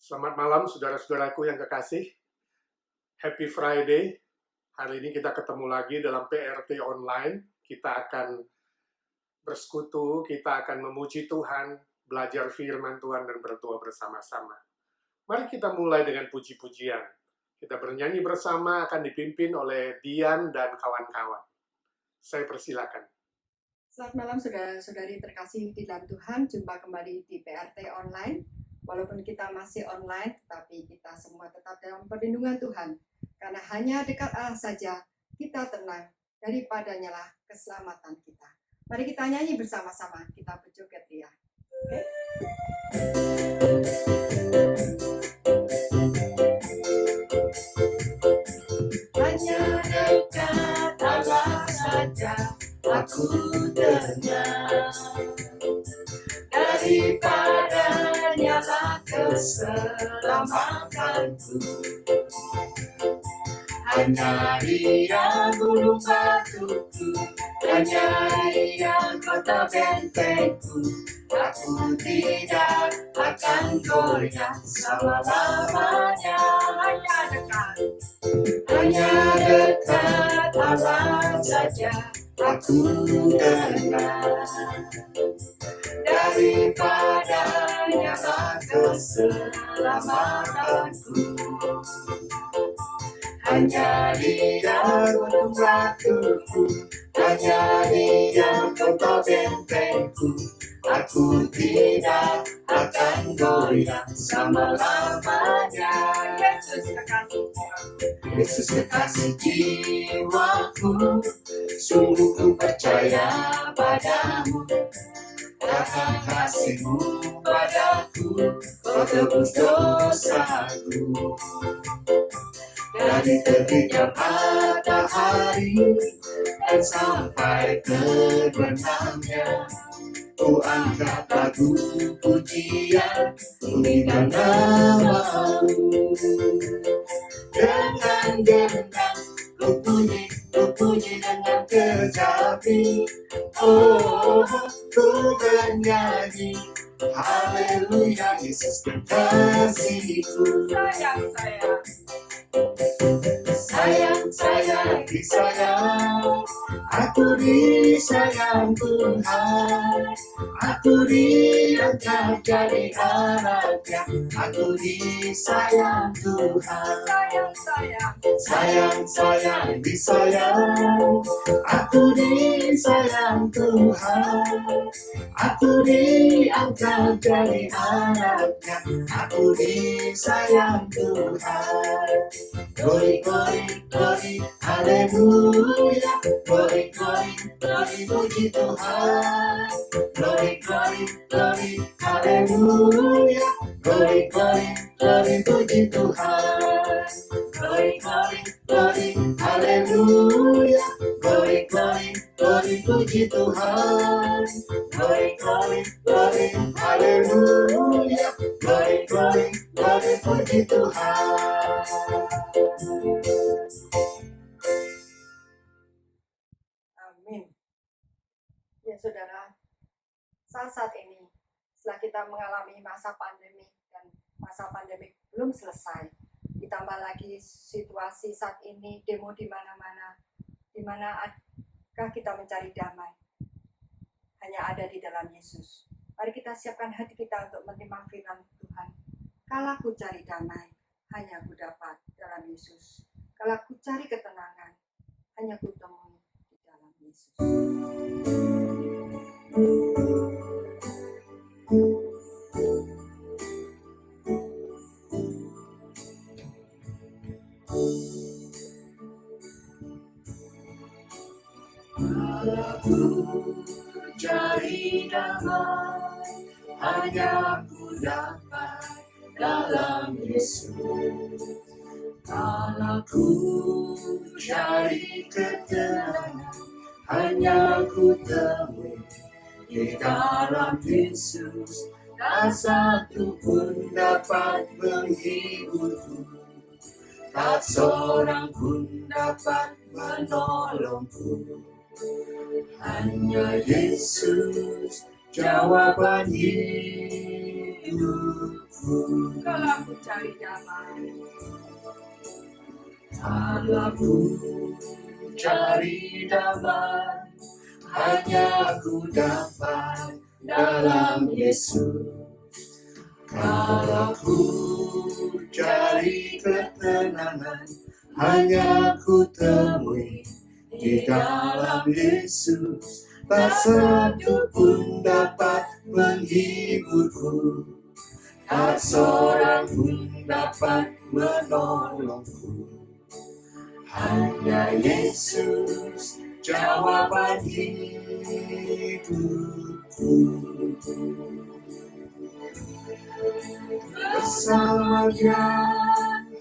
Selamat malam saudara-saudaraku yang kekasih. Happy Friday. Hari ini kita ketemu lagi dalam PRT online. Kita akan bersekutu, kita akan memuji Tuhan, belajar firman Tuhan dan berdoa bersama-sama. Mari kita mulai dengan puji-pujian. Kita bernyanyi bersama, akan dipimpin oleh Dian dan kawan-kawan. Saya persilakan. Selamat malam saudara-saudari terkasih di dalam Tuhan. Jumpa kembali di PRT online. Walaupun kita masih online, tapi kita semua tetap dalam perlindungan Tuhan. Karena hanya dekat Allah saja kita tenang, daripadanya lah keselamatan kita. Mari kita nyanyi bersama-sama, kita berjoget ya. Okay? Hanya dekat Allah saja aku tenang, daripadanya lah keselamatanku. Hanya Dia gunung batuku, hanya Dia kota bentengku. Aku tidak akan goyah selama-lamanya. Hanya dekat Allah saja aku tenang, daripadanya lah keselamatanku. Hanya Dia gunung batuku, hanya Dia kota bentengku. Aku tidak akan goyah selama-lamanya. Yesus kekasih jiwaku, sungguh ku percaya padamu. Karena kasih-Mu padaku, Kau tebus dosaku. Dari terbitnya matahari dan sampai terbenamnya, ku angkat lagu pujian, pujikan nama-Mu. Dengan gendang ku puji dengan kecapi. Oh, ku bernyanyi haleluya, Yesus kekasihku. Sayang, disayang, aku disayang Tuhan. Aku diangkat jadi anaknya, aku disayang Tuhan. Sayang, disayang, aku disayang Tuhan. Aku diangkat jadi anaknya, aku disayang Tuhan. Glory, haleluya. Glory, puji Tuhan. Glory, haleluya. Glory, puji Tuhan. Glory, haleluya. Glory, puji Tuhan. Glory, haleluya. Glory, puji Tuhan. Amin. Ya saudara, saat ini setelah kita mengalami masa pandemi dan masa pandemi belum selesai, ditambah lagi situasi saat ini demo di mana-mana, di manakah kita mencari damai? Hanya ada di dalam Yesus. Mari kita siapkan hati kita untuk menerima firman Tuhan. Kalau aku cari damai, hanya aku dapat dalam Yesus. Kalau aku cari ketenangan, hanya aku temui di dalam Yesus. Aku cari damai, hanya aku dapat dalam Yesus. Kalau aku cari ketenangan, hanya aku temui di dalam Yesus. Tak satu pun dapat menghiburku, tak seorang pun dapat menolongku. Hanya Yesus jawaban hidup. hidupku. Kalau aku cari damai, Kalau ku cari damai, hanya ku dapat dalam Yesus. Kalau ku cari ketenangan, hanya ku temui di dalam Yesus. Tak satu pun dapat menghiburku, tak seorang pun dapat menolongku. Hanya Yesus jawaban hidupku. Bersama Dia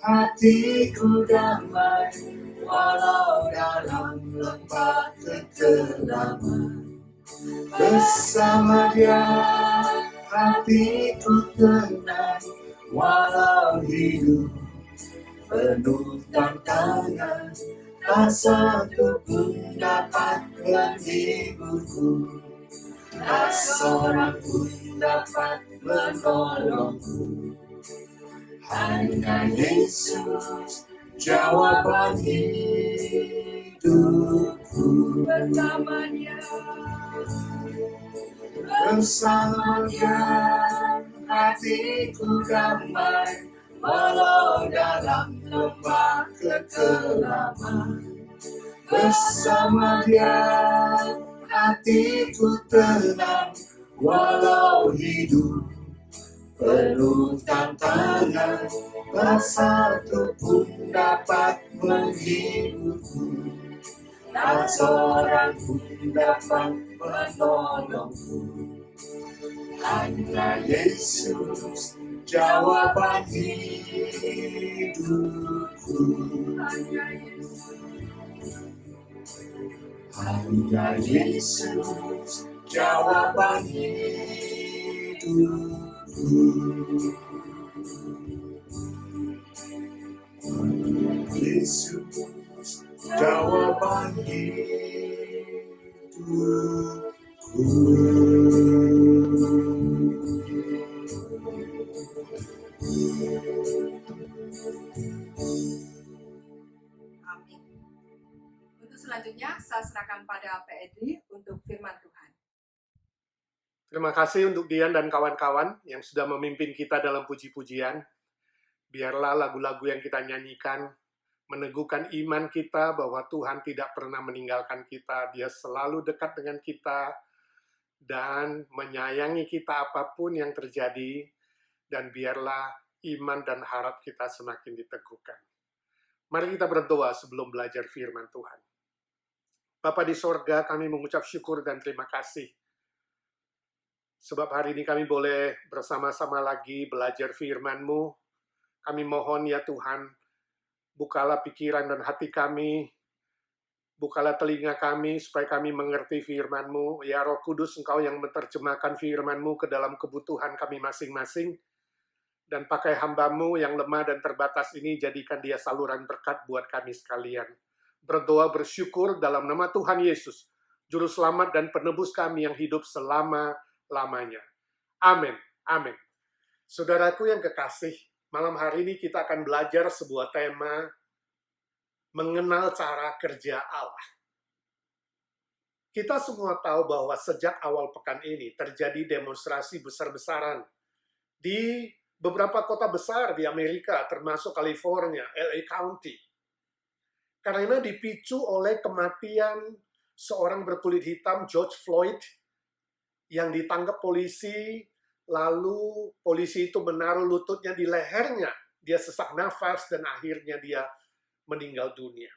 hatiku damai, walau dalam lembah kekelaman. Bersama Dia hatiku tenang, walau hidup penuh tantangan. Tak satu pun dapat menghiburku, tak seorang pun dapat menolongku. Hanya Yesus jawaban hidupku. bersama Dia, Bersama Dia hatiku damai, walau dalam lembah kekelaman. Bersama Dia hatiku tenang, walau hidup penuh tantangan. Tak satu pun dapat menghiburku, tak seorang pun dapat menolongku. Hanya Yesus jawaban hidupku. hanya Yesus. Hanya Yesus jawaban hidupku. Hanya Yesus jawaban hidupku. Amin. Untuk selanjutnya, saya serahkan pada Pak Edri untuk firman Tuhan. Terima kasih untuk Dian dan kawan-kawan yang sudah memimpin kita dalam puji-pujian. Biarlah lagu-lagu yang kita nyanyikan meneguhkan iman kita bahwa Tuhan tidak pernah meninggalkan kita. Dia selalu dekat dengan kita dan menyayangi kita apapun yang terjadi. Dan biarlah iman dan harap kita semakin diteguhkan. Mari kita berdoa sebelum belajar firman Tuhan. Bapa di sorga, kami mengucap syukur dan terima kasih. Sebab hari ini kami boleh bersama-sama lagi belajar firman-Mu. Kami mohon ya Tuhan, bukalah pikiran dan hati kami, bukalah telinga kami supaya kami mengerti firman-Mu. Ya Roh Kudus, Engkau yang menerjemahkan firman-Mu ke dalam kebutuhan kami masing-masing. Dan pakai hamba-Mu yang lemah dan terbatas ini, jadikan dia saluran berkat buat kami sekalian. Berdoa bersyukur dalam nama Tuhan Yesus, Juru Selamat dan Penebus kami yang hidup selama-lamanya. Amin. Amin. Saudaraku yang kekasih, malam hari ini kita akan belajar sebuah tema mengenal cara kerja Allah. Kita semua tahu bahwa sejak awal pekan ini terjadi demonstrasi besar-besaran di beberapa kota besar di Amerika, termasuk California, LA County. Karena dipicu oleh kematian seorang berkulit hitam, George Floyd, yang ditangkap polisi, lalu polisi itu menaruh lututnya di lehernya. Dia sesak nafas dan akhirnya dia meninggal dunia.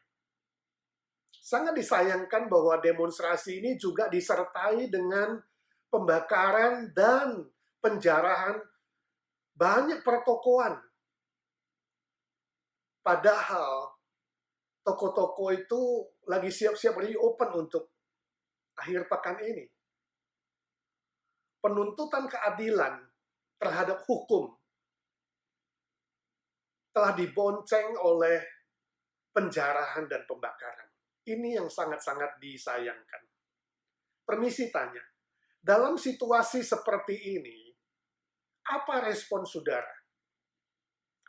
Sangat disayangkan bahwa demonstrasi ini juga disertai dengan pembakaran dan penjarahan banyak pertokoan. Padahal toko-toko itu lagi siap-siap reopen untuk akhir pekan ini. Penuntutan keadilan terhadap hukum telah dibonceng oleh penjarahan dan pembakaran. Ini yang sangat-sangat disayangkan. Permisi tanya, dalam situasi seperti ini, Apa respon saudara?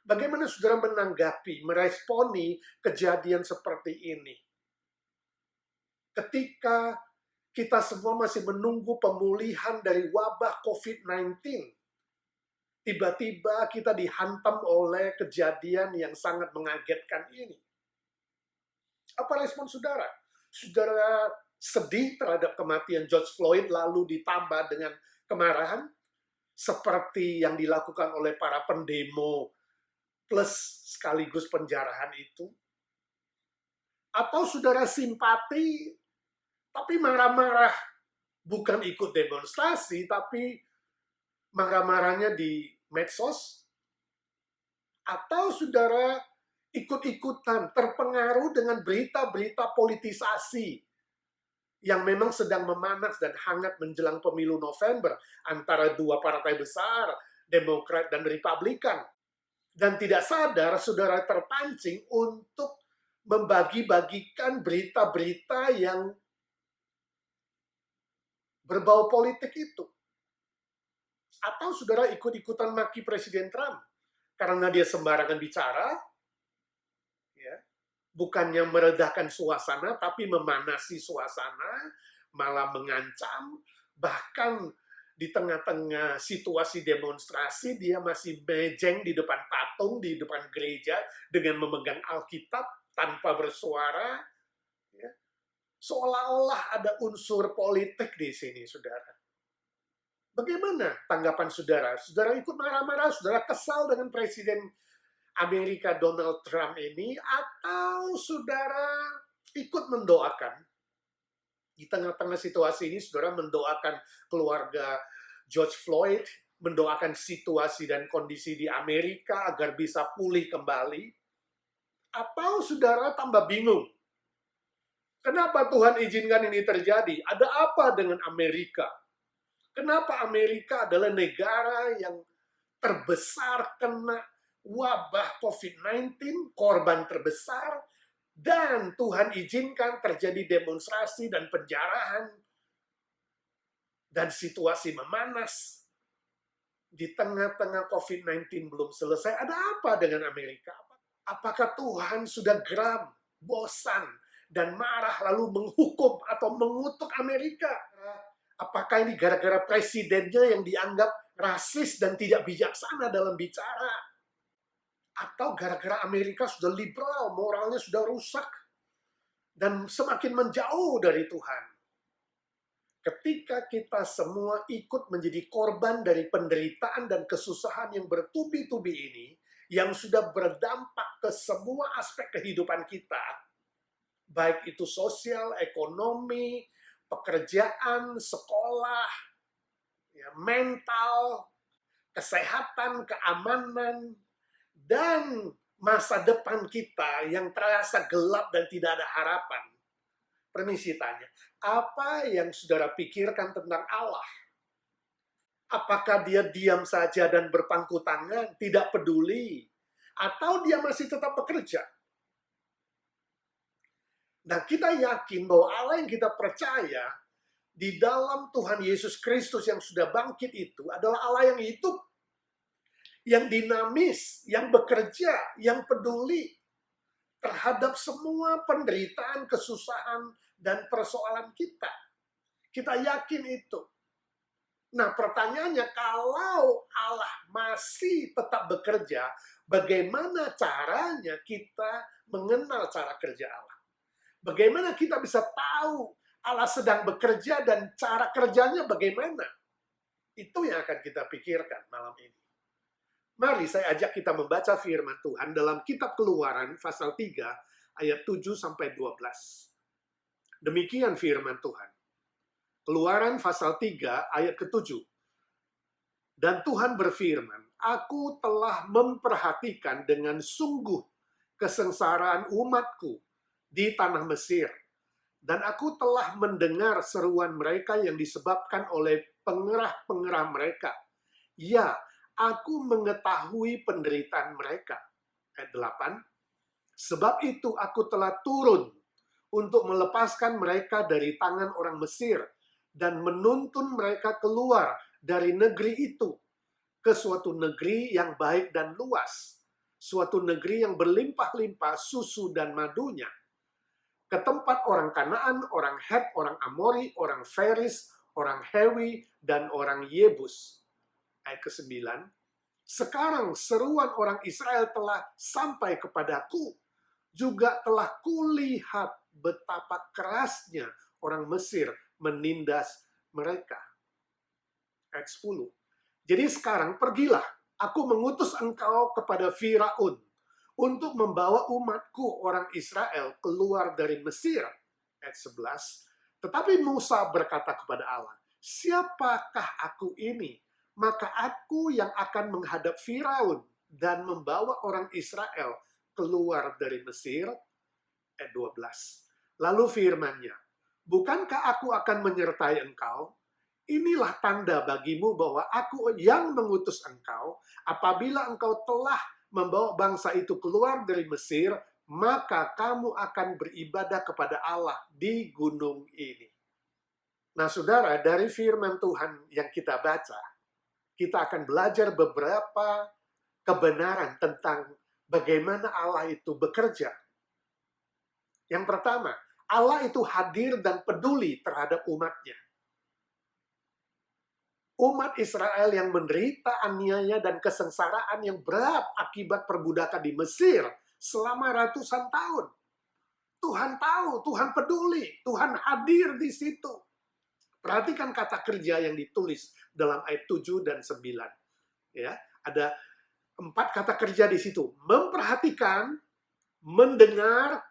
Bagaimana saudara menanggapi, meresponi kejadian seperti ini? Ketika kita semua masih menunggu pemulihan dari wabah COVID-19, tiba-tiba kita dihantam oleh kejadian yang sangat mengagetkan ini. Apa respon saudara? Saudara sedih terhadap kematian George Floyd lalu ditambah dengan kemarahan seperti yang dilakukan oleh para pendemo plus sekaligus penjarahan itu? Atau saudara simpati tapi marah-marah, bukan ikut demonstrasi tapi marah-marahnya di medsos? Atau saudara ikut-ikutan, terpengaruh dengan berita-berita politisasi yang memang sedang memanas dan hangat menjelang pemilu November antara dua partai besar, Demokrat dan Republikan. Dan tidak sadar, saudara terpancing untuk membagi-bagikan berita-berita yang berbau politik itu. Atau saudara ikut-ikutan maki Presiden Trump karena dia sembarangan bicara, ya, bukannya meredakan suasana, tapi memanasi suasana, malah mengancam, bahkan di tengah-tengah situasi demonstrasi, dia masih mejeng di depan patung, di depan gereja, dengan memegang Alkitab tanpa bersuara. Ya. Seolah-olah ada unsur politik di sini, saudara. Bagaimana tanggapan saudara? Saudara ikut marah-marah, saudara kesal dengan Presiden Amerika Donald Trump ini, atau saudara ikut mendoakan? Di tengah-tengah situasi ini, saudara mendoakan keluarga George Floyd, mendoakan situasi dan kondisi di Amerika agar bisa pulih kembali, atau saudara tambah bingung? Kenapa Tuhan izinkan ini terjadi? Ada apa dengan Amerika? Kenapa Amerika adalah negara yang terbesar kena wabah COVID-19, korban terbesar, dan Tuhan izinkan terjadi demonstrasi dan penjarahan, dan situasi memanas. Di tengah-tengah COVID-19 belum selesai, ada apa dengan Amerika? Apakah Tuhan sudah geram, bosan, dan marah lalu menghukum atau mengutuk Amerika? Apakah ini gara-gara presidennya yang dianggap rasis dan tidak bijaksana dalam bicara? Atau gara-gara Amerika sudah liberal, moralnya sudah rusak, dan semakin menjauh dari Tuhan? Ketika kita semua ikut menjadi korban dari penderitaan dan kesusahan yang bertubi-tubi ini, yang sudah berdampak ke semua aspek kehidupan kita, baik itu sosial, ekonomi, pekerjaan, sekolah, ya, mental, kesehatan, keamanan, dan masa depan kita yang terasa gelap dan tidak ada harapan. Permisi tanya, apa yang saudara pikirkan tentang Allah? Apakah dia diam saja dan berpangku tangan, tidak peduli? Atau dia masih tetap bekerja? Nah, kita yakin bahwa Allah yang kita percaya di dalam Tuhan Yesus Kristus yang sudah bangkit itu adalah Allah yang hidup, yang dinamis, yang bekerja, yang peduli terhadap semua penderitaan, kesusahan, dan persoalan kita. Kita yakin itu. Nah, pertanyaannya, kalau Allah masih tetap bekerja, bagaimana caranya kita mengenal cara kerja Allah? Bagaimana kita bisa tahu Allah sedang bekerja dan cara kerjanya bagaimana? Itu yang akan kita pikirkan malam ini. Mari saya ajak kita membaca firman Tuhan dalam kitab Keluaran pasal 3 ayat 7-12. Demikian firman Tuhan. Keluaran pasal 3 ayat ke-7. Dan Tuhan berfirman, Aku telah memperhatikan dengan sungguh kesengsaraan umatku di tanah Mesir, dan aku telah mendengar seruan mereka yang disebabkan oleh pengerah-pengerah mereka. Ya, aku mengetahui penderitaan mereka. Ayat 8. Sebab itu aku telah turun untuk melepaskan mereka dari tangan orang Mesir dan menuntun mereka keluar dari negeri itu ke suatu negeri yang baik dan luas, suatu negeri yang berlimpah-limpah susu dan madunya, ke tempat orang Kanaan, orang Het, orang Amori, orang Feris, orang Hewi, dan orang Yebus. Ayat ke-9, sekarang seruan orang Israel telah sampai kepadaku, juga telah kulihat betapa kerasnya orang Mesir menindas mereka. Ayat 10, jadi sekarang pergilah, aku mengutus engkau kepada Firaun untuk membawa umatku orang Israel keluar dari Mesir. Ayat 11, tetapi Musa berkata kepada Allah, siapakah aku ini? Maka aku yang akan menghadap Firaun dan membawa orang Israel keluar dari Mesir. Ayat 12, lalu firman-Nya, bukankah aku akan menyertai engkau? Inilah tanda bagimu bahwa aku yang mengutus engkau. Apabila engkau telah membawa bangsa itu keluar dari Mesir, maka kamu akan beribadah kepada Allah di gunung ini. Nah, saudara, dari firman Tuhan yang kita baca, kita akan belajar beberapa kebenaran tentang bagaimana Allah itu bekerja. Yang pertama, Allah itu hadir dan peduli terhadap umatnya. Umat Israel yang menderita aniaya dan kesengsaraan yang berat akibat perbudakan di Mesir selama ratusan tahun. Tuhan tahu, Tuhan peduli, Tuhan hadir di situ. Perhatikan kata kerja yang ditulis dalam ayat 7 dan 9. Ya, ada 4 kata kerja di situ. Memperhatikan, mendengar,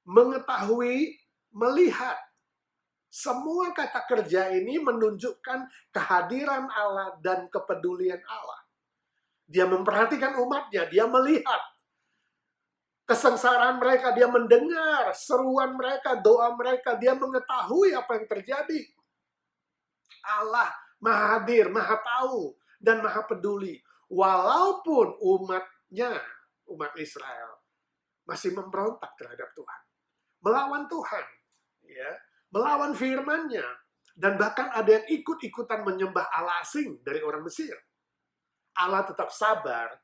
mengetahui, melihat. Semua kata kerja ini menunjukkan kehadiran Allah dan kepedulian Allah. Dia memperhatikan umatnya, dia melihat kesengsaraan mereka, dia mendengar seruan mereka, doa mereka, dia mengetahui apa yang terjadi. Allah Maha hadir, Maha tahu, dan Maha peduli. Walaupun umatnya, umat Israel, masih memberontak terhadap Tuhan. Melawan Tuhan. Ya, melawan firman-Nya, dan bahkan ada yang ikut-ikutan menyembah Allah asing dari orang Mesir. Allah tetap sabar,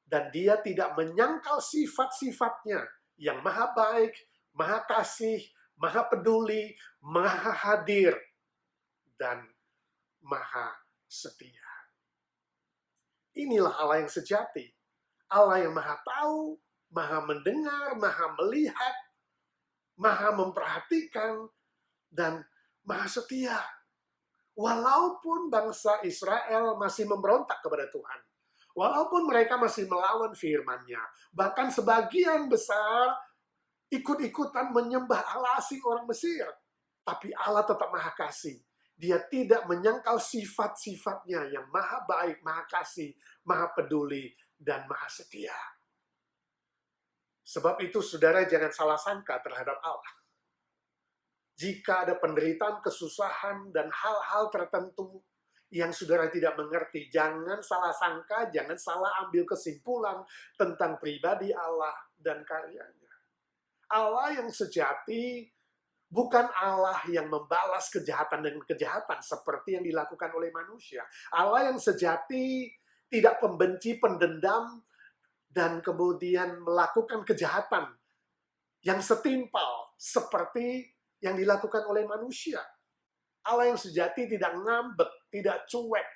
dan dia tidak menyangkal sifat-sifatnya yang maha baik, maha kasih, maha peduli, maha hadir, dan maha setia. Inilah Allah yang sejati. Allah yang maha tahu, maha mendengar, maha melihat, maha memperhatikan, dan maha setia. Walaupun bangsa Israel masih memberontak kepada Tuhan, walaupun mereka masih melawan firman-Nya, bahkan sebagian besar ikut-ikutan menyembah Allah asing orang Mesir, tapi Allah tetap maha kasih. Dia tidak menyangkal sifat-sifatnya yang maha baik, maha kasih, maha peduli, dan maha setia. Sebab itu, saudara, jangan salah sangka terhadap Allah. Jika ada penderitaan, kesusahan, dan hal-hal tertentu yang saudara tidak mengerti, jangan salah sangka, jangan salah ambil kesimpulan tentang pribadi Allah dan karyanya. Allah yang sejati bukan Allah yang membalas kejahatan dengan kejahatan seperti yang dilakukan oleh manusia. Allah yang sejati tidak pembenci, pendendam, dan kemudian melakukan kejahatan yang setimpal seperti yang dilakukan oleh manusia. Allah yang sejati tidak ngambek, tidak cuek,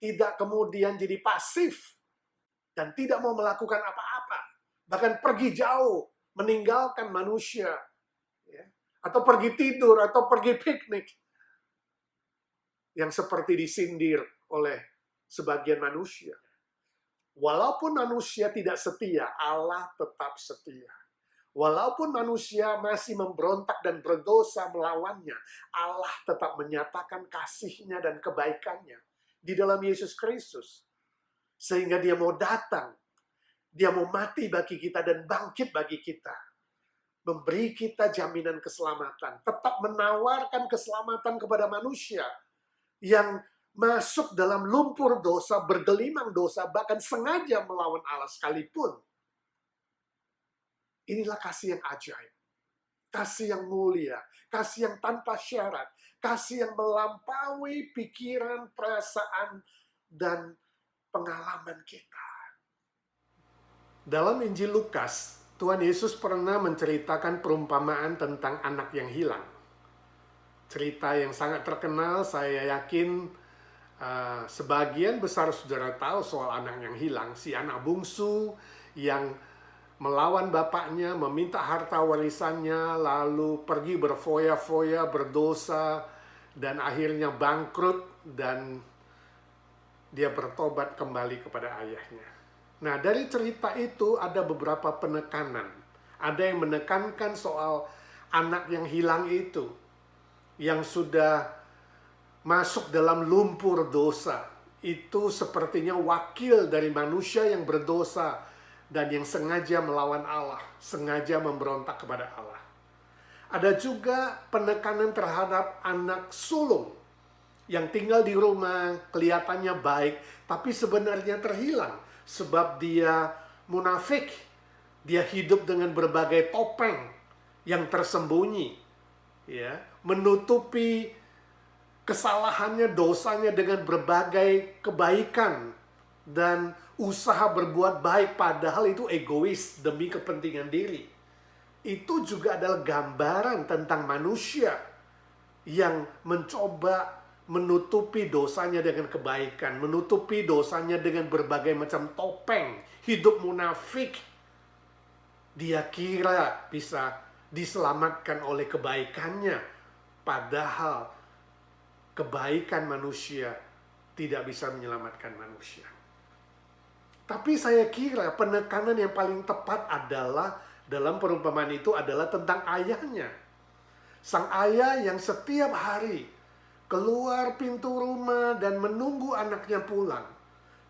tidak kemudian jadi pasif, dan tidak mau melakukan apa-apa. Bahkan pergi jauh, meninggalkan manusia. Ya, atau pergi tidur, atau pergi piknik. Yang seperti disindir oleh sebagian manusia. Walaupun manusia tidak setia, Allah tetap setia. Walaupun manusia masih memberontak dan berdosa melawannya, Allah tetap menyatakan kasih-Nya dan kebaikan-Nya di dalam Yesus Kristus. Sehingga Dia mau datang, Dia mau mati bagi kita dan bangkit bagi kita. Memberi kita jaminan keselamatan, tetap menawarkan keselamatan kepada manusia yang masuk dalam lumpur dosa, bergelimang dosa, bahkan sengaja melawan Allah sekalipun. Inilah kasih yang ajaib, kasih yang mulia, kasih yang tanpa syarat, kasih yang melampaui pikiran, perasaan, dan pengalaman kita. Dalam Injil Lukas, Tuhan Yesus pernah menceritakan perumpamaan tentang anak yang hilang. Cerita yang sangat terkenal, saya yakin sebagian besar saudara tahu soal anak yang hilang. Si anak bungsu yang melawan bapaknya, meminta harta warisannya, lalu pergi berfoya-foya, berdosa, dan akhirnya bangkrut, dan dia bertobat kembali kepada ayahnya. Nah, dari cerita itu ada beberapa penekanan. Ada yang menekankan soal anak yang hilang itu, yang sudah masuk dalam lumpur dosa. Itu sepertinya wakil dari manusia yang berdosa dan yang sengaja melawan Allah, sengaja memberontak kepada Allah. Ada juga penekanan terhadap anak sulung yang tinggal di rumah, kelihatannya baik, tapi sebenarnya terhilang sebab dia munafik. Dia hidup dengan berbagai topeng yang tersembunyi, ya, menutupi kesalahannya, dosanya dengan berbagai kebaikan dan usaha berbuat baik, padahal itu egois demi kepentingan diri. Itu juga adalah gambaran tentang manusia yang mencoba menutupi dosanya dengan kebaikan, menutupi dosanya dengan berbagai macam topeng, hidup munafik. Dia kira bisa diselamatkan oleh kebaikannya, padahal kebaikan manusia tidak bisa menyelamatkan manusia. Tapi saya kira penekanan yang paling tepat adalah dalam perumpamaan itu adalah tentang ayahnya. Sang ayah yang setiap hari keluar pintu rumah dan menunggu anaknya pulang.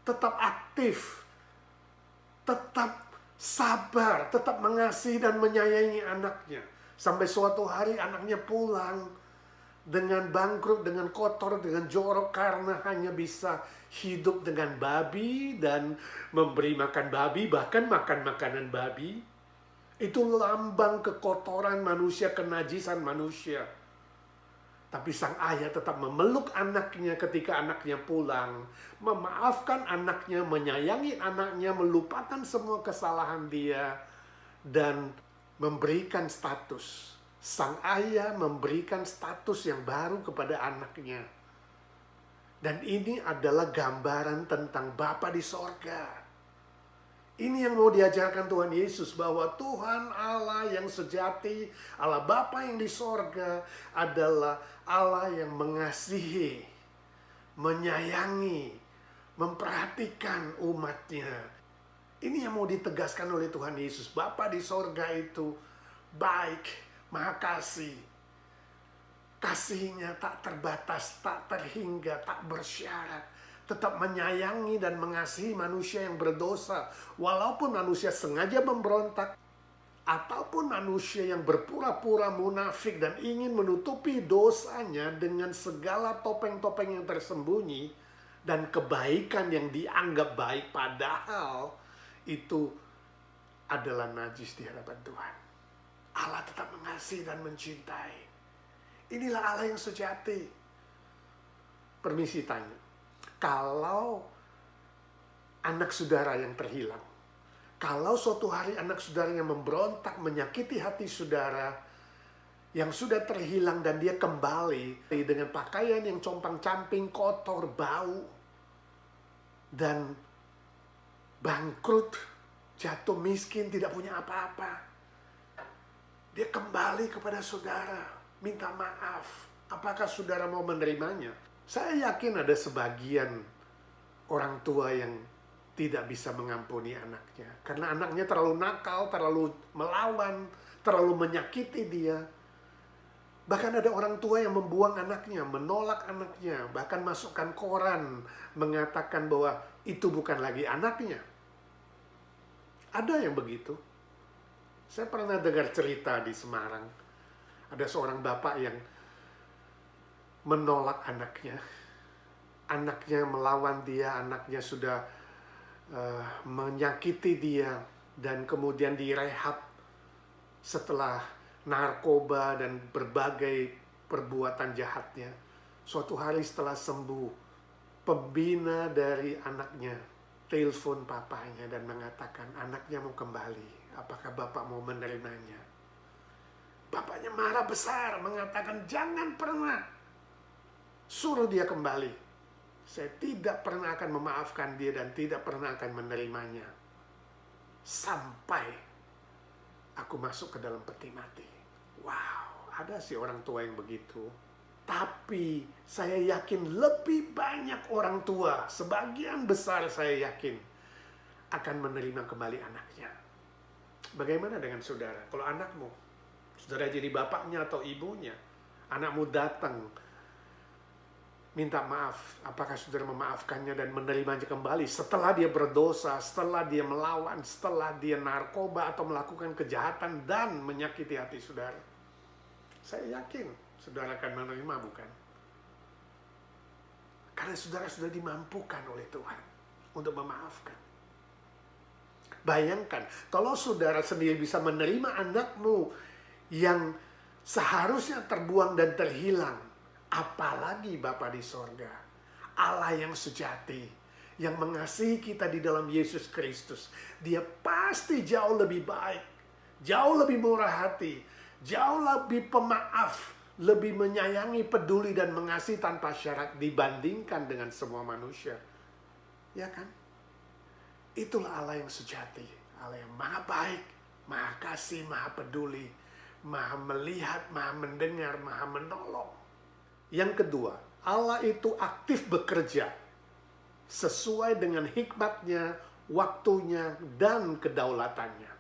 Tetap aktif, tetap sabar, tetap mengasihi dan menyayangi anaknya. Sampai suatu hari anaknya pulang dengan bangkrut, dengan kotor, dengan jorok, karena hanya bisa hidup dengan babi dan memberi makan babi, bahkan makan makanan babi. Itu lambang kekotoran manusia, kenajisan manusia. Tapi sang ayah tetap memeluk anaknya ketika anaknya pulang, memaafkan anaknya, menyayangi anaknya, melupakan semua kesalahan dia, dan memberikan status. Sang ayah memberikan status yang baru kepada anaknya. Dan ini adalah gambaran tentang Bapa di sorga. Ini yang mau diajarkan Tuhan Yesus, bahwa Tuhan Allah yang sejati, Allah Bapa yang di sorga adalah Allah yang mengasihi, menyayangi, memperhatikan umatnya. Ini yang mau ditegaskan oleh Tuhan Yesus. Bapa di sorga itu baik, maha kasih. Kasihnya tak terbatas, tak terhingga, tak bersyarat. Tetap menyayangi dan mengasihi manusia yang berdosa. Walaupun manusia sengaja memberontak, ataupun manusia yang berpura-pura munafik dan ingin menutupi dosanya dengan segala topeng-topeng yang tersembunyi, dan kebaikan yang dianggap baik, padahal itu adalah najis di hadapan Tuhan. Allah tetap mengasihi dan mencintai. Inilah Allah yang sejati. Permisi tanya. Kalau anak saudara yang terhilang, kalau suatu hari anak saudara yang memberontak, menyakiti hati saudara yang sudah terhilang, dan dia kembali dengan pakaian yang compang-camping, kotor, bau, dan bangkrut, jatuh miskin, tidak punya apa-apa, dia kembali kepada saudara, minta maaf. Apakah saudara mau menerimanya? Saya yakin ada sebagian orang tua yang tidak bisa mengampuni anaknya. Karena anaknya terlalu nakal, terlalu melawan, terlalu menyakiti dia. Bahkan ada orang tua yang membuang anaknya, menolak anaknya. Bahkan masukkan koran mengatakan bahwa itu bukan lagi anaknya. Ada yang begitu. Saya pernah dengar cerita di Semarang. Ada seorang bapak yang menolak anaknya. Anaknya melawan dia, anaknya sudah menyakiti dia, dan kemudian direhab setelah narkoba dan berbagai perbuatan jahatnya. Suatu hari setelah sembuh, pembina dari anaknya telepon papanya dan mengatakan anaknya mau kembali. Apakah bapak mau menerimanya? Bapaknya marah besar, mengatakan jangan pernah suruh dia kembali. Saya tidak pernah akan memaafkan dia dan tidak pernah akan menerimanya. Sampai aku masuk ke dalam peti mati. Wow, ada sih orang tua yang begitu. Tapi saya yakin lebih banyak orang tua, sebagian besar saya yakin, akan menerima kembali anaknya. Bagaimana dengan saudara? Kalau anakmu, saudara jadi bapaknya atau ibunya, anakmu datang minta maaf, apakah saudara memaafkannya dan menerimanya kembali setelah dia berdosa, setelah dia melawan, setelah dia narkoba atau melakukan kejahatan dan menyakiti hati saudara? Saya yakin saudara akan menerima, bukan? Karena saudara sudah dimampukan oleh Tuhan untuk memaafkan. Bayangkan, kalau saudara sendiri bisa menerima anakmu yang seharusnya terbuang dan terhilang, apalagi Bapa di sorga, Allah yang sejati, yang mengasihi kita di dalam Yesus Kristus. Dia pasti jauh lebih baik, jauh lebih murah hati, jauh lebih pemaaf, lebih menyayangi, peduli, dan mengasihi tanpa syarat dibandingkan dengan semua manusia. Ya kan? Itulah Allah yang sejati, Allah yang maha baik, maha kasih, maha peduli, maha melihat, maha mendengar, maha menolong. Yang kedua, Allah itu aktif bekerja sesuai dengan hikmatnya, waktunya, dan kedaulatannya.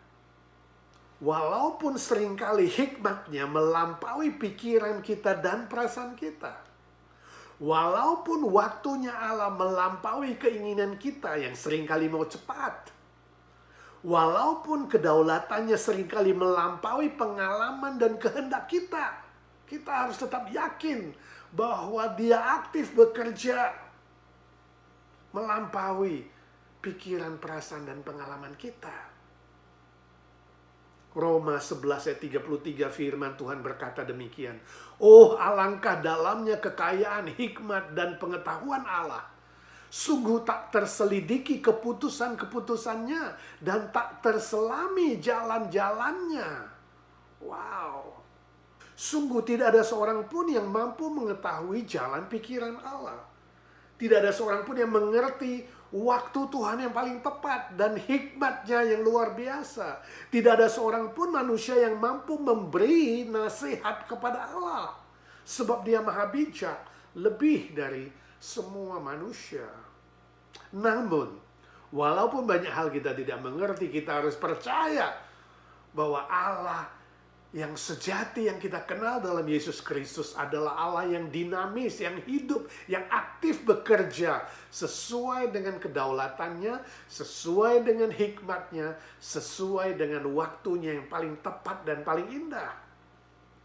Walaupun seringkali hikmatnya melampaui pikiran kita dan perasaan kita. Walaupun waktunya Allah melampaui keinginan kita yang seringkali mau cepat. Walaupun kedaulatannya seringkali melampaui pengalaman dan kehendak kita. Kita harus tetap yakin bahwa Dia aktif bekerja melampaui pikiran, perasaan, dan pengalaman kita. Roma 11 ayat 33 firman Tuhan berkata demikian. Oh, alangkah dalamnya kekayaan, hikmat, dan pengetahuan Allah. Sungguh tak terselidiki keputusan-keputusannya dan tak terselami jalan-jalannya. Wow. Sungguh tidak ada seorang pun yang mampu mengetahui jalan pikiran Allah. Tidak ada seorang pun yang mengerti waktu Tuhan yang paling tepat dan hikmatnya yang luar biasa. Tidak ada seorang pun manusia yang mampu memberi nasihat kepada Allah. Sebab Dia maha bijak, lebih dari semua manusia. Namun, walaupun banyak hal kita tidak mengerti, kita harus percaya bahwa Allah yang sejati yang kita kenal dalam Yesus Kristus adalah Allah yang dinamis, yang hidup, yang aktif bekerja sesuai dengan kedaulatannya, sesuai dengan hikmatnya, sesuai dengan waktunya yang paling tepat dan paling indah.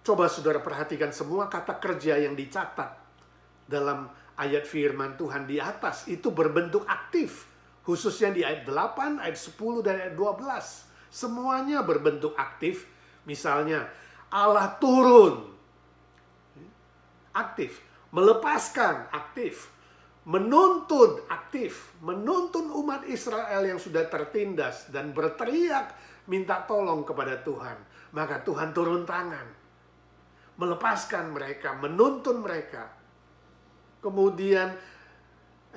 Coba saudara perhatikan semua kata kerja yang dicatat dalam ayat firman Tuhan di atas itu berbentuk aktif. Khususnya di ayat 8, ayat 10, dan ayat 12. Semuanya berbentuk aktif. Misalnya, Allah turun, aktif. Melepaskan, aktif. Menuntun, aktif. Menuntun umat Israel yang sudah tertindas dan berteriak minta tolong kepada Tuhan. Maka Tuhan turun tangan. Melepaskan mereka, menuntun mereka. Kemudian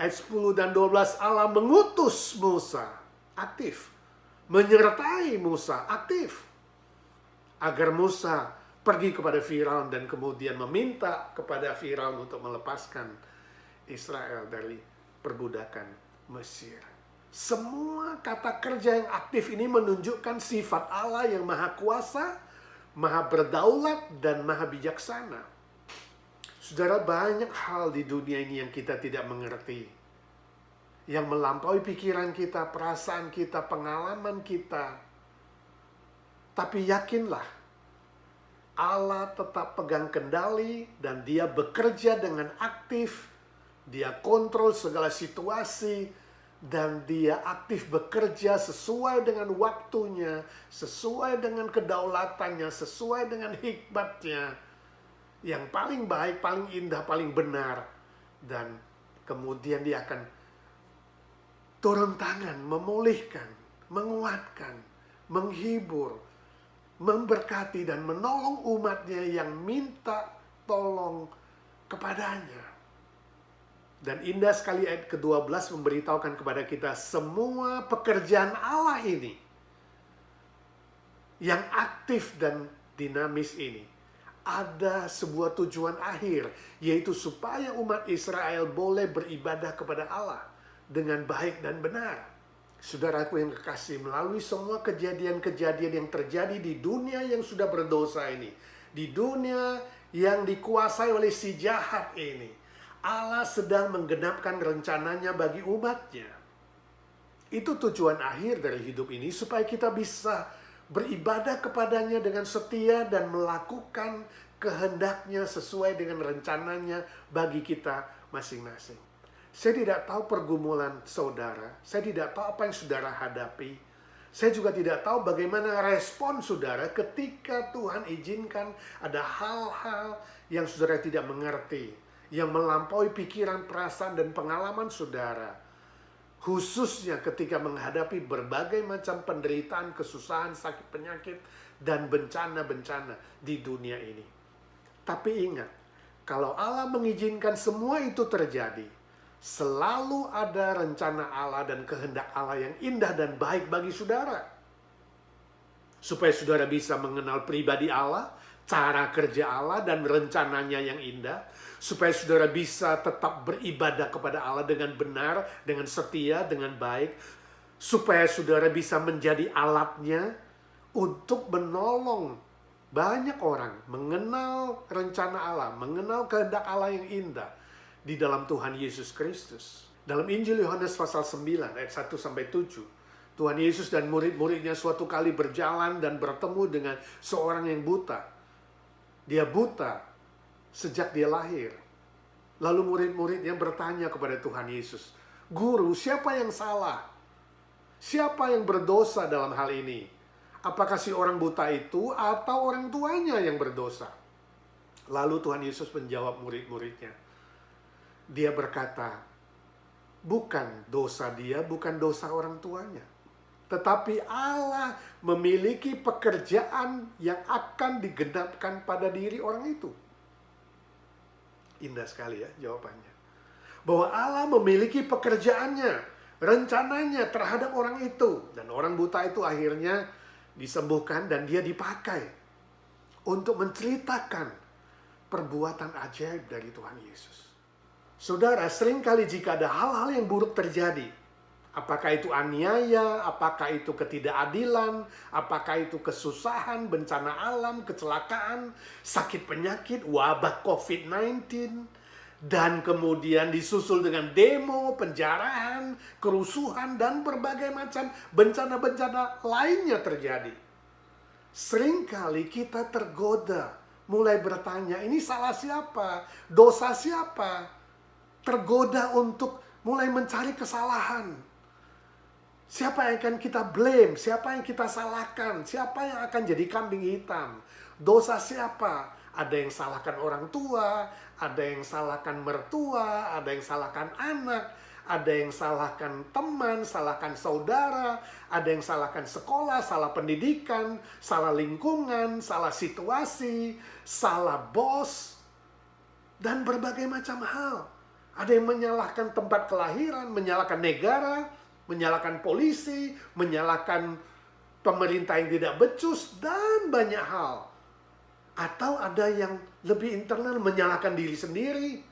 ayat 10 dan 12 Allah mengutus Musa, aktif. Menyertai Musa, aktif. Agar Musa pergi kepada Firaun dan kemudian meminta kepada Firaun untuk melepaskan Israel dari perbudakan Mesir. Semua kata kerja yang aktif ini menunjukkan sifat Allah yang maha kuasa, maha berdaulat, dan maha bijaksana. Saudara, banyak hal di dunia ini yang kita tidak mengerti. Yang melampaui pikiran kita, perasaan kita, pengalaman kita. Tapi yakinlah, Allah tetap pegang kendali dan Dia bekerja dengan aktif. Dia kontrol segala situasi dan Dia aktif bekerja sesuai dengan waktunya, sesuai dengan kedaulatannya, sesuai dengan hikmatnya. Yang paling baik, paling indah, paling benar. Dan kemudian Dia akan turun tangan, memulihkan, menguatkan, menghibur, memberkati dan menolong umatnya yang minta tolong kepadanya. Dan indah sekali ayat ke-12 memberitahukan kepada kita semua pekerjaan Allah ini yang aktif dan dinamis ini ada sebuah tujuan akhir, yaitu supaya umat Israel boleh beribadah kepada Allah dengan baik dan benar. Saudaraku yang kekasih, melalui semua kejadian-kejadian yang terjadi di dunia yang sudah berdosa ini, di dunia yang dikuasai oleh si jahat ini, Allah sedang menggenapkan rencananya bagi umatnya. Itu tujuan akhir dari hidup ini, supaya kita bisa beribadah kepadanya dengan setia dan melakukan kehendaknya sesuai dengan rencananya bagi kita masing-masing. Saya tidak tahu pergumulan saudara, saya tidak tahu apa yang saudara hadapi, saya juga tidak tahu bagaimana respon saudara ketika Tuhan izinkan ada hal-hal yang saudara tidak mengerti, yang melampaui pikiran, perasaan, dan pengalaman saudara. Khususnya ketika menghadapi berbagai macam penderitaan, kesusahan, sakit, penyakit, dan bencana-bencana di dunia ini. Tapi ingat, kalau Allah mengizinkan semua itu terjadi, selalu ada rencana Allah dan kehendak Allah yang indah dan baik bagi saudara. Supaya saudara bisa mengenal pribadi Allah, cara kerja Allah, dan rencananya yang indah. Supaya saudara bisa tetap beribadah kepada Allah dengan benar, dengan setia, dengan baik. Supaya saudara bisa menjadi alatnya untuk menolong banyak orang mengenal rencana Allah, mengenal kehendak Allah yang indah di dalam Tuhan Yesus Kristus. Dalam Injil Yohanes pasal 9 ayat 1-7, Tuhan Yesus dan murid-muridnya suatu kali berjalan dan bertemu dengan seorang yang buta. Dia buta sejak dia lahir. Lalu murid-muridnya bertanya kepada Tuhan Yesus, "Guru, siapa yang salah? Siapa yang berdosa dalam hal ini? Apakah si orang buta itu atau orang tuanya yang berdosa?" Lalu Tuhan Yesus menjawab murid-muridnya. Dia berkata, bukan dosa dia, bukan dosa orang tuanya. Tetapi Allah memiliki pekerjaan yang akan digenapkan pada diri orang itu. Indah sekali ya jawabannya. Bahwa Allah memiliki pekerjaannya, rencananya terhadap orang itu. Dan orang buta itu akhirnya disembuhkan dan dia dipakai untuk menceritakan perbuatan ajaib dari Tuhan Yesus. Saudara, seringkali jika ada hal-hal yang buruk terjadi, apakah itu aniaya, apakah itu ketidakadilan, apakah itu kesusahan, bencana alam, kecelakaan, sakit penyakit, wabah COVID-19, dan kemudian disusul dengan demo, penjarahan, kerusuhan, dan berbagai macam bencana-bencana lainnya terjadi. Seringkali kita tergoda, mulai bertanya, ini salah siapa? Dosa siapa? Tergoda untuk mulai mencari kesalahan. Siapa yang akan kita blame? Siapa yang kita salahkan? Siapa yang akan jadi kambing hitam? Dosa siapa? Ada yang salahkan orang tua, ada yang salahkan mertua, ada yang salahkan anak, ada yang salahkan teman, salahkan saudara, ada yang salahkan sekolah, salah pendidikan, salah lingkungan, salah situasi, salah bos, dan berbagai macam hal. Ada yang menyalahkan tempat kelahiran, menyalahkan negara, menyalahkan polisi, menyalahkan pemerintah yang tidak becus, dan banyak hal. Atau ada yang lebih internal, menyalahkan diri sendiri.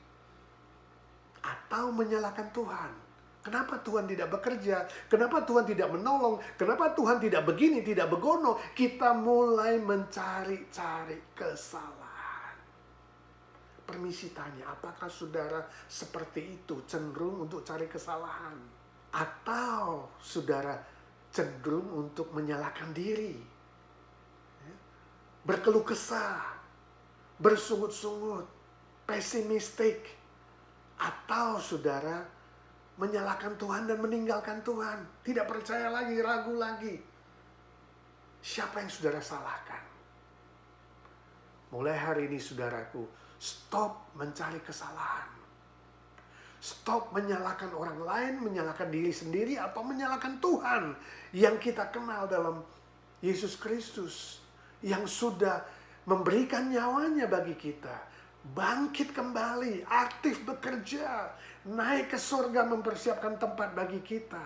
Atau menyalahkan Tuhan. Kenapa Tuhan tidak bekerja? Kenapa Tuhan tidak menolong? Kenapa Tuhan tidak begini, tidak begono? Kita mulai mencari-cari kesalahan. Permisi tanya, apakah saudara seperti itu, cenderung untuk cari kesalahan? Atau saudara cenderung untuk menyalahkan diri? Berkeluh kesah, bersungut-sungut, pesimistik? Atau saudara menyalahkan Tuhan dan meninggalkan Tuhan? Tidak percaya lagi, ragu lagi? Siapa yang saudara salahkan? Mulai hari ini saudaraku, stop mencari kesalahan. Stop menyalahkan orang lain, menyalahkan diri sendiri, atau menyalahkan Tuhan yang kita kenal dalam Yesus Kristus, yang sudah memberikan nyawanya bagi kita. Bangkit kembali, aktif bekerja, naik ke surga mempersiapkan tempat bagi kita.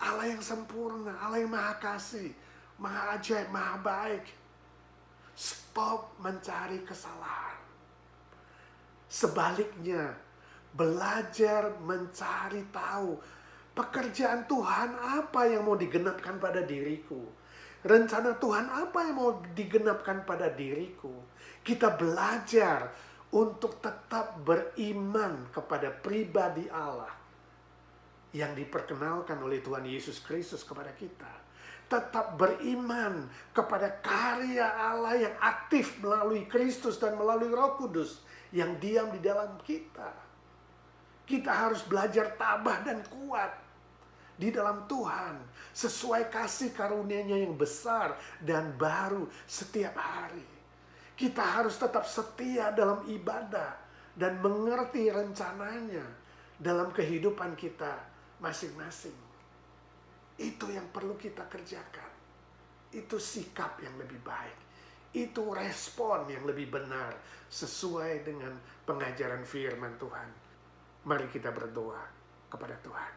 Allah yang sempurna, Allah yang maha kasih, maha ajaib, maha baik. Stop mencari kesalahan. Sebaliknya, belajar mencari tahu pekerjaan Tuhan apa yang mau digenapkan pada diriku. Rencana Tuhan apa yang mau digenapkan pada diriku. Kita belajar untuk tetap beriman kepada pribadi Allah yang diperkenalkan oleh Tuhan Yesus Kristus kepada kita. Tetap beriman kepada karya Allah yang aktif melalui Kristus dan melalui Roh Kudus yang diam di dalam kita. Kita harus belajar tabah dan kuat di dalam Tuhan sesuai kasih karunia-Nya yang besar dan baru setiap hari. Kita harus tetap setia dalam ibadah dan mengerti rencananya dalam kehidupan kita masing-masing. Itu yang perlu kita kerjakan. Itu sikap yang lebih baik. Itu respon yang lebih benar sesuai dengan pengajaran firman Tuhan. Mari kita berdoa kepada Tuhan.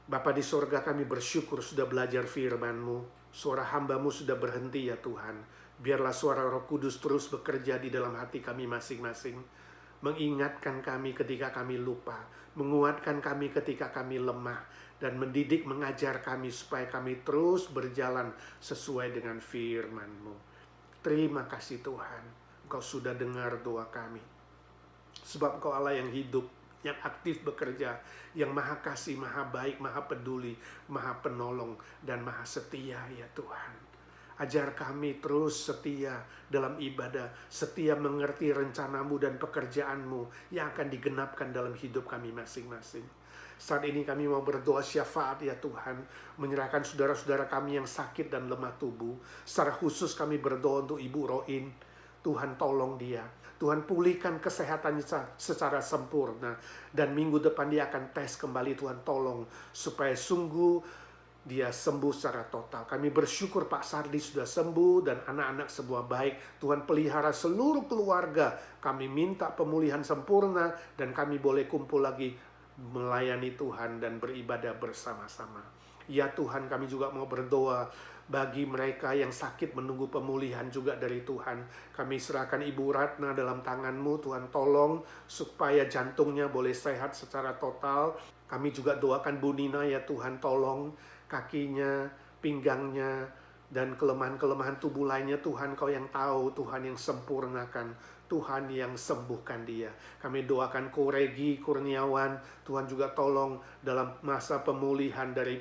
Bapa di sorga, kami bersyukur sudah belajar firman-Mu. Suara hamba-Mu sudah berhenti ya Tuhan. Biarlah suara Roh Kudus terus bekerja di dalam hati kami masing-masing. Mengingatkan kami ketika kami lupa. Menguatkan kami ketika kami lemah. Dan mendidik mengajar kami supaya kami terus berjalan sesuai dengan firman-Mu. Terima kasih Tuhan. Engkau sudah dengar doa kami. Sebab Engkau Allah yang hidup, yang aktif bekerja, yang maha kasih, maha baik, maha peduli, maha penolong, dan maha setia ya Tuhan. Ajar kami terus setia dalam ibadah, setia mengerti rencana-Mu dan pekerjaan-Mu yang akan digenapkan dalam hidup kami masing-masing. Saat ini kami mau berdoa syafaat ya Tuhan, menyerahkan saudara-saudara kami yang sakit dan lemah tubuh. Secara khusus kami berdoa untuk Ibu Roin. Tuhan tolong dia. Tuhan pulihkan kesehatannya secara sempurna. Dan minggu depan dia akan tes kembali. Tuhan tolong supaya sungguh dia sembuh secara total. Kami bersyukur Pak Sardi sudah sembuh dan anak-anak semua baik. Tuhan pelihara seluruh keluarga. Kami minta pemulihan sempurna dan kami boleh kumpul lagi melayani Tuhan dan beribadah bersama-sama. Ya Tuhan, kami juga mau berdoa bagi mereka yang sakit menunggu pemulihan juga dari Tuhan. Kami serahkan Ibu Ratna dalam tangan-Mu. Tuhan tolong supaya jantungnya boleh sehat secara total. Kami juga doakan Bu Nina ya Tuhan, tolong kakinya, pinggangnya, dan kelemahan-kelemahan tubuh lainnya. Tuhan Kau yang tahu, Tuhan yang sempurnakan, Tuhan yang sembuhkan dia. Kami doakan Ko Regi Kurniawan, Tuhan juga tolong dalam masa pemulihan dari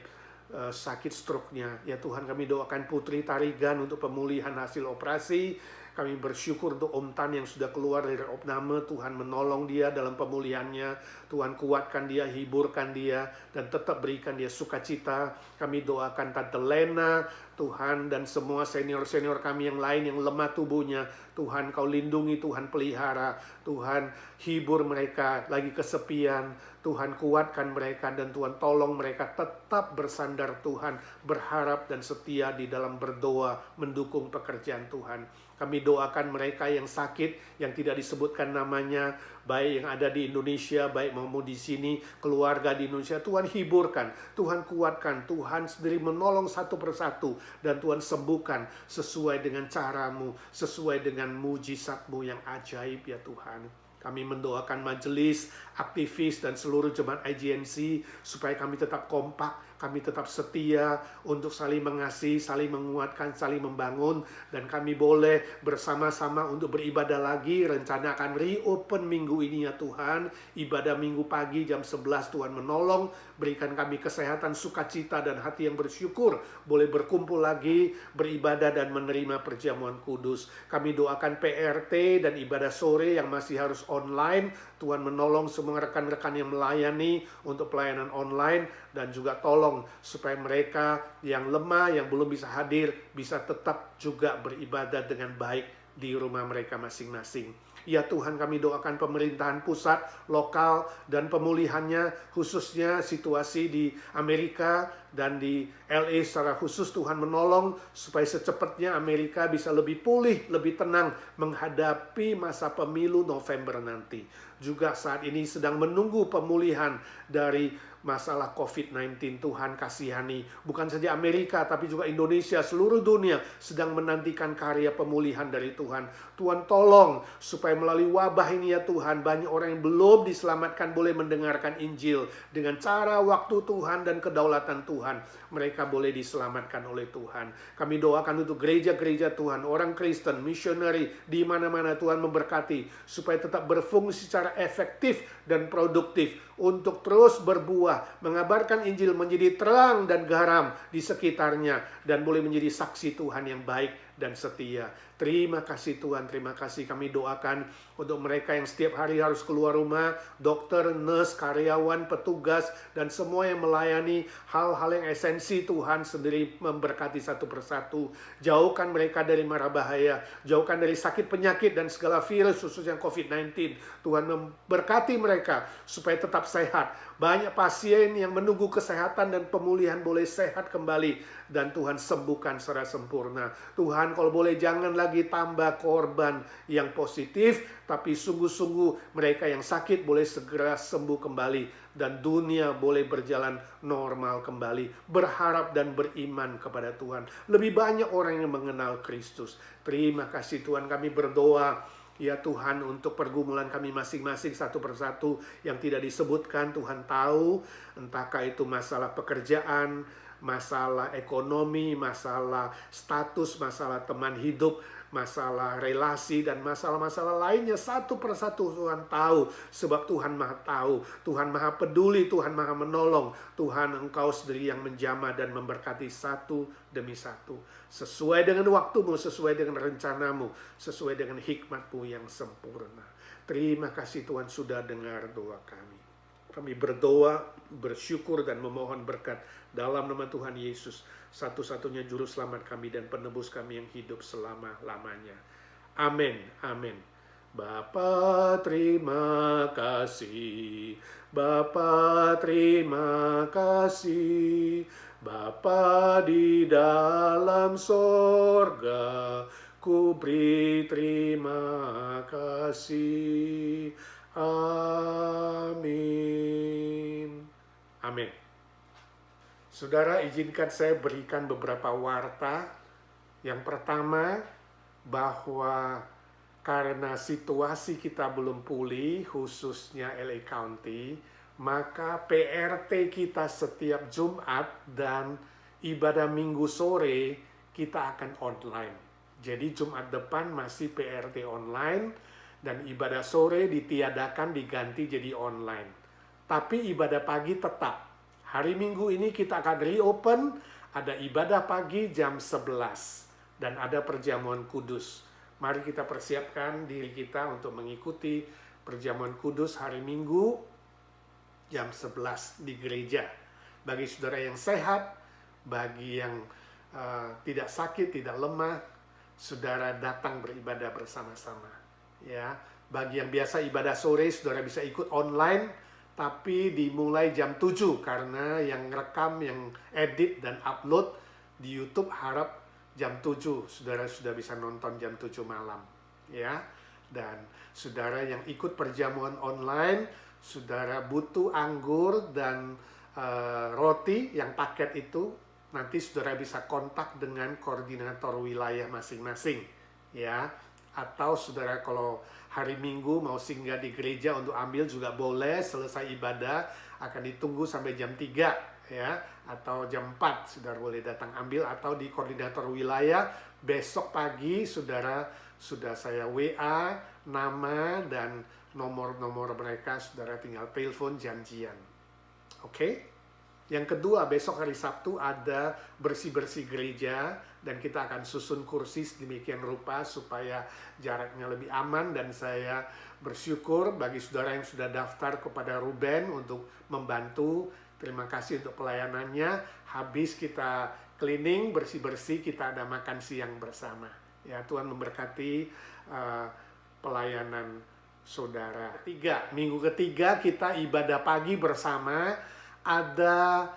sakit stroke-nya. Ya Tuhan, kami doakan Putri Tarigan untuk pemulihan hasil operasi. Kami bersyukur untuk Om Tan yang sudah keluar dari opname. Tuhan menolong dia dalam pemulihannya. Tuhan kuatkan dia, hiburkan dia, dan tetap berikan dia sukacita. Kami doakan Tante Lena, Tuhan, dan semua senior-senior kami yang lain yang lemah tubuhnya. Tuhan Kau lindungi, Tuhan pelihara. Tuhan hibur mereka lagi kesepian. Tuhan kuatkan mereka dan Tuhan tolong mereka tetap bersandar Tuhan, berharap dan setia di dalam berdoa, mendukung pekerjaan Tuhan. Kami doakan mereka yang sakit, yang tidak disebutkan namanya, baik yang ada di Indonesia, baik maupun di sini, keluarga di Indonesia. Tuhan hiburkan, Tuhan kuatkan, Tuhan sendiri menolong satu persatu, dan Tuhan sembuhkan sesuai dengan cara-Mu, sesuai dengan mujizat-Mu yang ajaib ya Tuhan. Kami mendoakan majelis, aktivis, dan seluruh jemaat IGNC supaya kami tetap kompak, kami tetap setia untuk saling mengasihi, saling menguatkan, saling membangun, dan kami boleh bersama-sama untuk beribadah lagi. Rencana akan reopen minggu ini ya Tuhan. Ibadah minggu pagi jam 11, Tuhan menolong, berikan kami kesehatan, sukacita, dan hati yang bersyukur. Boleh berkumpul lagi, beribadah, dan menerima perjamuan kudus. Kami doakan PRT dan ibadah sore yang masih harus online. Tuhan menolong semua rekan-rekan yang melayani untuk pelayanan online, dan juga tolong supaya mereka yang lemah, yang belum bisa hadir, bisa tetap juga beribadah dengan baik di rumah mereka masing-masing. Ya Tuhan, kami doakan pemerintahan pusat, lokal, dan pemulihannya, khususnya situasi di Amerika dan di LA secara khusus. Tuhan menolong supaya secepatnya Amerika bisa lebih pulih, lebih tenang menghadapi masa pemilu November nanti. Juga saat ini sedang menunggu pemulihan dari masalah COVID-19. Tuhan kasihani bukan saja Amerika tapi juga Indonesia, seluruh dunia sedang menantikan karya pemulihan dari Tuhan. Tuhan tolong supaya melalui wabah ini ya Tuhan, banyak orang yang belum diselamatkan boleh mendengarkan Injil dengan cara, waktu Tuhan dan kedaulatan Tuhan. Mereka boleh diselamatkan oleh Tuhan. Kami doakan untuk gereja-gereja Tuhan, orang Kristen, misioneri di mana-mana. Tuhan memberkati supaya tetap berfungsi secara efektif dan produktif untuk terus berbuah, mengabarkan Injil, menjadi terang dan garam di sekitarnya, dan boleh menjadi saksi Tuhan yang baik dan setia. Terima kasih Tuhan, terima kasih. Kami doakan untuk mereka yang setiap hari harus keluar rumah, dokter, nurse, karyawan, petugas, dan semua yang melayani hal-hal yang esensi. Tuhan sendiri memberkati satu persatu. Jauhkan mereka dari mara bahaya, jauhkan dari sakit penyakit dan segala virus, khususnya COVID-19. Tuhan memberkati mereka supaya tetap sehat. Banyak pasien yang menunggu kesehatan dan pemulihan boleh sehat kembali, dan Tuhan sembuhkan secara sempurna. Tuhan, kalau boleh jangan lagi tambah korban yang positif, tapi sungguh-sungguh mereka yang sakit boleh segera sembuh kembali, dan dunia boleh berjalan normal kembali. Berharap dan beriman kepada Tuhan. Lebih banyak orang yang mengenal Kristus. Terima kasih Tuhan, kami berdoa ya Tuhan untuk pergumulan kami masing-masing satu persatu yang tidak disebutkan. Tuhan tahu, entahkah itu masalah pekerjaan, masalah ekonomi, masalah status, masalah teman hidup, masalah relasi, dan masalah-masalah lainnya satu persatu. Tuhan tahu, sebab Tuhan Maha tahu, Tuhan Maha peduli, Tuhan Maha menolong. Tuhan, Engkau sendiri yang menjamah dan memberkati satu demi satu, sesuai dengan waktumu, sesuai dengan rencanamu, sesuai dengan hikmatmu yang sempurna. Terima kasih Tuhan sudah dengar doa kami. Kami berdoa, bersyukur, dan memohon berkat dalam nama Tuhan Yesus, satu-satunya juru selamat kami dan penebus kami yang hidup selama-lamanya. Amin, amin. Bapa terima kasih, Bapa terima kasih, Bapa di dalam sorga, ku beri terima kasih. Amin. Amin. Saudara, izinkan saya berikan beberapa warta. Yang pertama, bahwa karena situasi kita belum pulih, khususnya LA County, maka PRT kita setiap Jumat dan ibadah Minggu sore kita akan online. Jadi Jumat depan masih PRT online, dan ibadah sore ditiadakan, diganti jadi online. Tapi ibadah pagi tetap. Hari Minggu ini kita akan reopen, ada ibadah pagi jam 11, dan ada perjamuan kudus. Mari kita persiapkan diri kita untuk mengikuti perjamuan kudus hari Minggu jam 11 di gereja. Bagi saudara yang sehat, bagi yang tidak sakit, tidak lemah, saudara datang beribadah bersama-sama. Ya, bagi yang biasa ibadah sore, saudara bisa ikut online, tapi dimulai jam 7 karena yang rekam, yang edit dan upload di YouTube harap jam 7 saudara sudah bisa nonton jam 7 malam. Ya, dan saudara yang ikut perjamuan online, saudara butuh anggur dan roti yang paket itu, nanti saudara bisa kontak dengan koordinator wilayah masing-masing. Ya, atau saudara kalau hari Minggu mau singgah di gereja untuk ambil juga boleh. Selesai ibadah akan ditunggu sampai jam 3 ya, atau jam 4 saudara boleh datang ambil, atau di koordinator wilayah besok pagi saudara sudah saya WA nama dan nomor-nomor mereka, saudara tinggal telepon janjian. Oke? Yang kedua, besok hari Sabtu ada bersih-bersih gereja, dan kita akan susun kursi sedemikian rupa supaya jaraknya lebih aman. Dan saya bersyukur bagi saudara yang sudah daftar kepada Ruben untuk membantu. Terima kasih untuk pelayanannya. Habis kita cleaning, bersih-bersih, kita ada makan siang bersama. Ya, Tuhan memberkati pelayanan saudara. Minggu ketiga kita ibadah pagi bersama, ada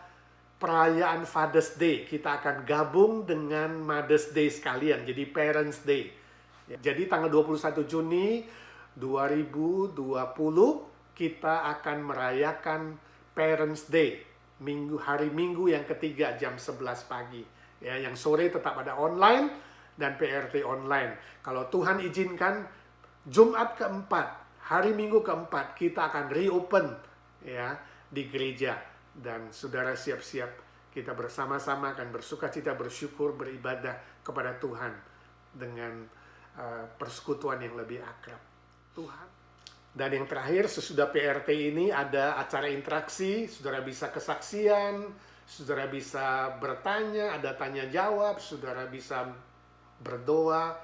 perayaan Father's Day. Kita akan gabung dengan Mother's Day sekalian, jadi Parents Day. Jadi tanggal 21 Juni 2020 kita akan merayakan Parents Day, hari Minggu yang ketiga jam 11 pagi. Ya, yang sore tetap ada online dan PRT online. Kalau Tuhan izinkan, Jumat keempat, hari Minggu keempat, kita akan reopen ya di gereja. Dan saudara siap-siap, kita bersama-sama akan bersukacita, bersyukur, beribadah kepada Tuhan dengan persekutuan yang lebih akrab. Tuhan. Dan yang terakhir, sesudah PRT ini ada acara interaksi, saudara bisa kesaksian, saudara bisa bertanya, ada tanya jawab, saudara bisa berdoa,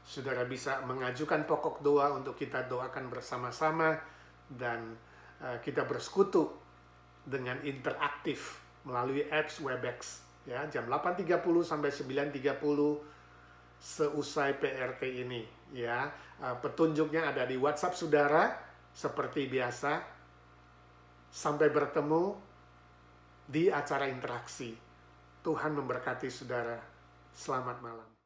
saudara bisa mengajukan pokok doa untuk kita doakan bersama-sama, dan kita bersekutu dengan interaktif melalui apps Webex ya, jam 8.30 sampai 9.30 seusai PRT ini ya. Petunjuknya ada di WhatsApp saudara seperti biasa. Sampai bertemu di acara interaksi. Tuhan memberkati saudara. Selamat malam.